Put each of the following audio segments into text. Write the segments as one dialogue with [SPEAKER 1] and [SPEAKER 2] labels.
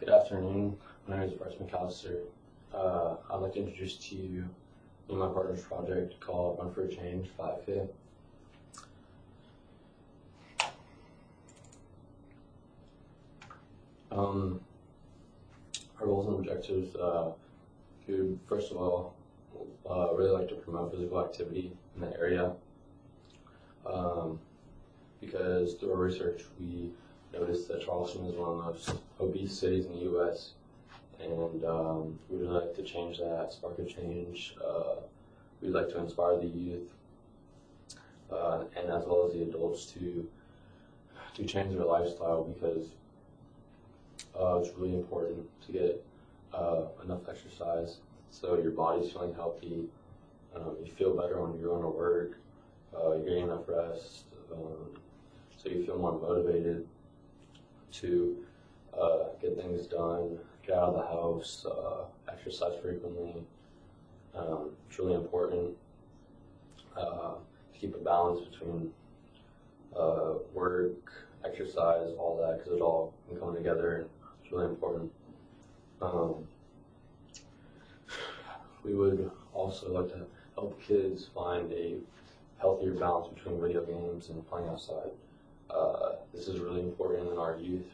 [SPEAKER 1] Good afternoon. My name is Bryce McAllister. I'd like to introduce to you me and my partner's project called Run for a Change 5K. Our goals and objectives, we would first of all really like to promote physical activity in the area because through our research we noticed that Charleston is one of the most obese cities in the U.S. and we would like to change that, spark a change. We'd like to inspire the youth and as well as the adults to change their lifestyle because it's really important to get enough exercise so your body's feeling healthy, you feel better when you're going to work, you're getting enough rest, so you feel more motivated to get things done, get out of the house, exercise frequently. It's really important to keep a balance between work, exercise, all that, because it all can come together, and it's really important. We would also like to help kids find a healthier balance between video games and playing outside. This is really important in our youth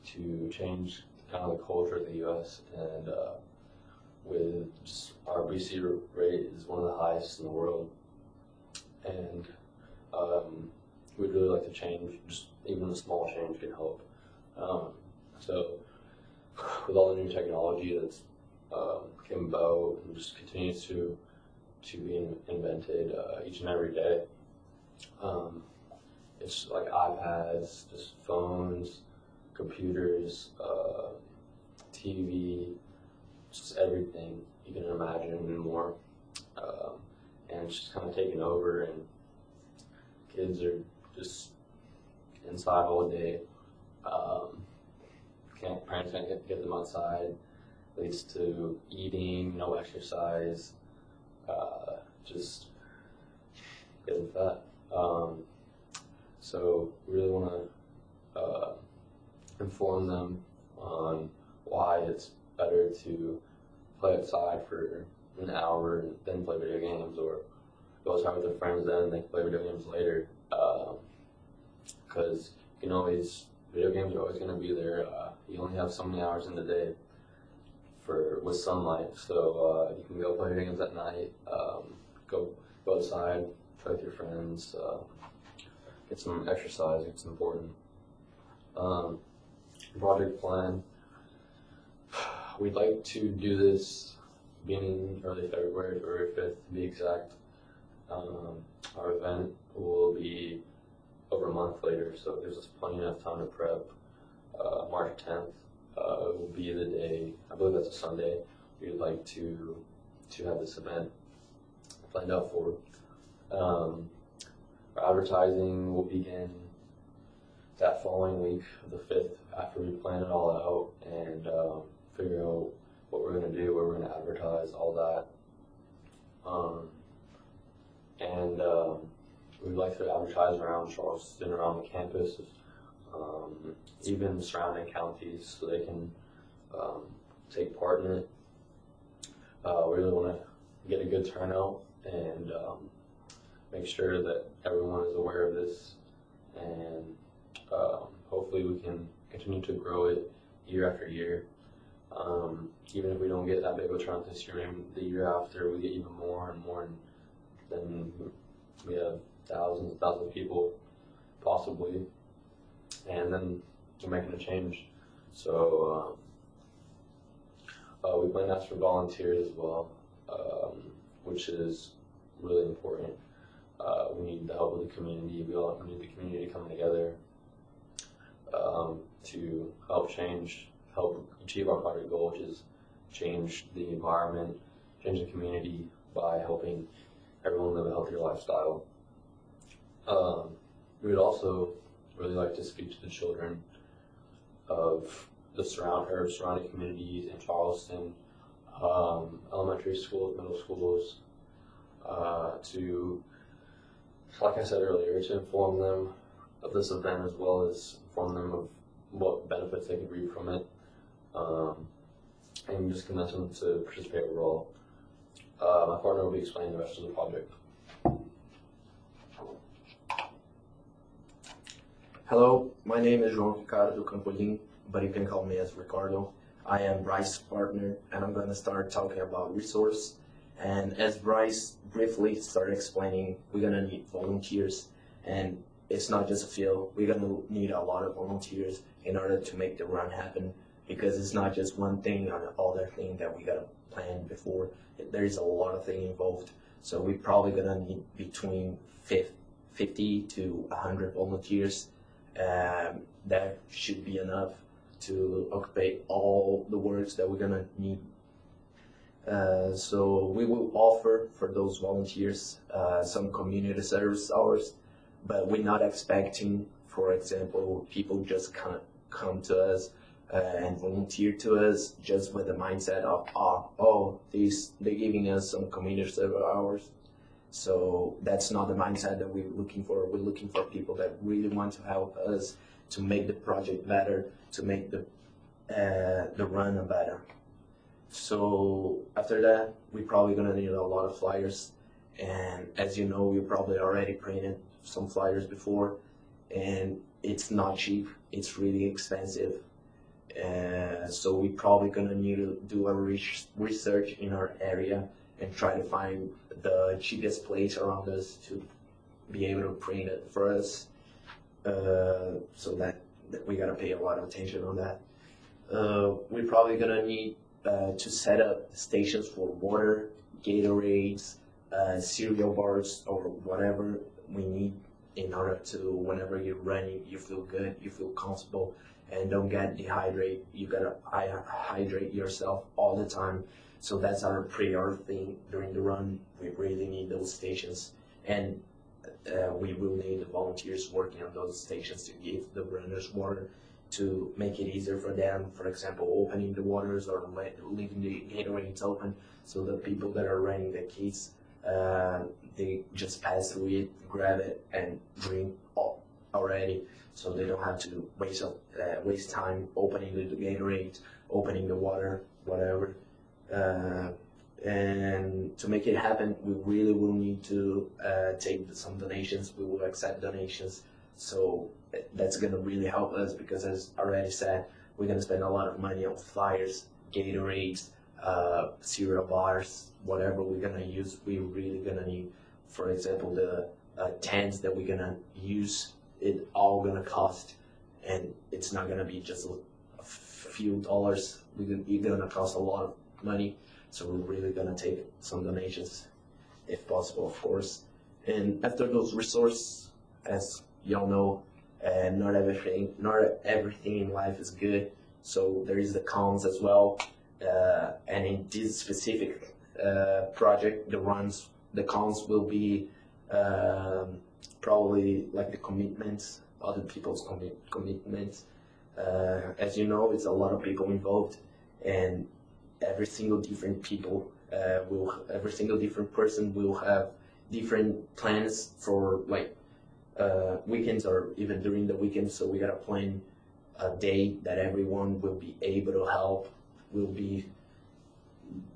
[SPEAKER 1] to change kind of the culture of the U.S. and with our BC rate is one of the highest in the world, and we'd really like to change. Just even a small change can help. So with all the new technology that's came about and just continues to be invented each and every day. It's like iPads, just phones, computers, TV, just everything you can imagine and more. And it's just kind of taken over, and kids are just inside all day. Parents can't get them outside. Leads to eating, no exercise, just getting fat. So we really want to inform them on why it's better to play outside for an hour and then play video games, or go outside with their friends then and they can play video games later. Because video games are always going to be there. You only have so many hours in the day with sunlight, so you can go play video games at night, go outside, play with your friends, get some exercise. It's important. Project plan. We'd like to do this beginning early February 5th to be exact. Our event will be over a month later, so it gives us plenty enough time to prep. March 10th will be the day, I believe that's a Sunday, we'd like to have this event planned out for. Our advertising will begin that following week of the 5th after we plan it all out and figure out what we're going to do, where we're going to advertise, all that. We'd like to advertise around Charleston, around the campus, even surrounding counties, so they can take part in it. We really want to get a good turnout and make sure that everyone is aware of this, and hopefully we can continue to grow it year after year. Even if we don't get that big of a turnout this year, and the year after we get even more and more, and then we have thousands and thousands of people possibly, and then we're making a change. So we plan to ask for volunteers as well, which is really important. We need the help of the community. We need the community coming together to help achieve our project goal, which is change the environment, change the community by helping everyone live a healthier lifestyle. We would also really like to speak to the children of the surrounding communities in Charleston, elementary schools, middle schools, to, like I said earlier, to inform them of this event as well as inform them of what benefits they could reap from it. and just convince them to participate in a role. My partner will be explaining the rest of the project.
[SPEAKER 2] Hello, my name is Ricardo, but you can call me as Ricardo. I am Bryce's partner, and I'm going to start talking about resource. And as Bryce briefly started explaining, we're going to need volunteers, and it's not just a field. We're going to need a lot of volunteers in order to make the run happen, because it's not just one thing or other thing that we got to plan before. There's a lot of things involved, so we're probably going to need between 50 to 100 volunteers. That should be enough to occupy all the works that we're gonna need. So we will offer for those volunteers some community service hours, but we're not expecting, for example, people just come to us and volunteer to us just with the mindset of, they're giving us some community service hours. So that's not the mindset that we're looking for. We're looking for people that really want to help us to make the project better, to make the run better. So after that, we're probably gonna need a lot of flyers. And as you know, we probably already printed some flyers before, and it's not cheap. It's really expensive. So we're probably gonna need to do a research in our area and try to find the cheapest place around us to be able to print it for us. So that we gotta pay a lot of attention on that. We're probably gonna need to set up stations for water, Gatorades, cereal bars, or whatever we need in order to, whenever you're running, you feel good, you feel comfortable, and don't get dehydrated. You gotta hydrate yourself all the time. So that's our priority thing during the run. We really need those stations, and we will need the volunteers working on those stations to give the runners water, to make it easier for them. For example, opening the waters or leaving the Gatorades open, so the people that are running the kids, they just pass through it, grab it, and drink already. So they don't have to waste time opening the Gatorades, opening the water, whatever. And to make it happen, we really will need to take some donations. We will accept donations. So that's going to really help us, because as I already said, we're going to spend a lot of money on flyers, Gatorades, cereal bars, whatever we're going to use. We're really going to need, for example, the tents that we're going to use. It all going to cost, and it's not going to be just a few dollars. It's going to cost a lot of money, so we're really gonna take some donations, if possible, of course. And after those resources, as y'all know, not everything in life is good. So there is the cons as well. And in this specific project, the cons will be probably like the commitments, other people's commitments. As you know, it's a lot of people involved, and every single different person will have different plans for weekends or even during the weekend. So we gotta plan a day that everyone will be able to help. We'll be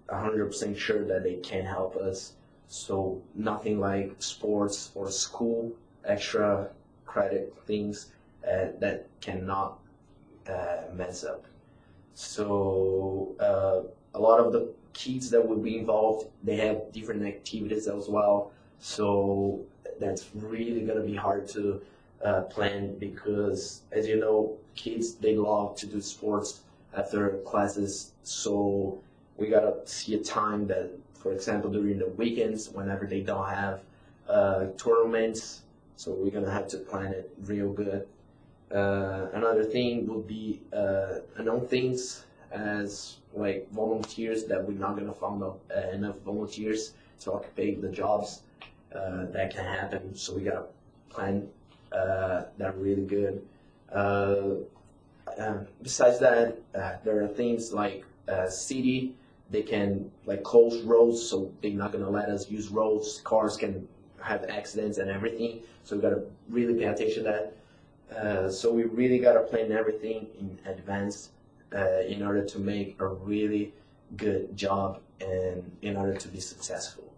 [SPEAKER 2] 100% sure that they can help us. So nothing like sports or school extra credit things that cannot mess up. So a lot of the kids that will be involved, they have different activities as well. So that's really gonna be hard to plan, because as you know, kids, they love to do sports after classes. So we gotta see a time that, for example, during the weekends, whenever they don't have tournaments, so we're gonna have to plan it real good. Another thing would be unknown things, as like volunteers, that we're not gonna find enough volunteers to occupy the jobs that can happen. So we gotta plan that really good. Besides that, there are things like city, they can like close roads, so they're not gonna let us use roads. Cars can have accidents and everything, so we gotta really pay attention to that. So we really gotta plan everything in advance. in order to make a really good job and in order to be successful.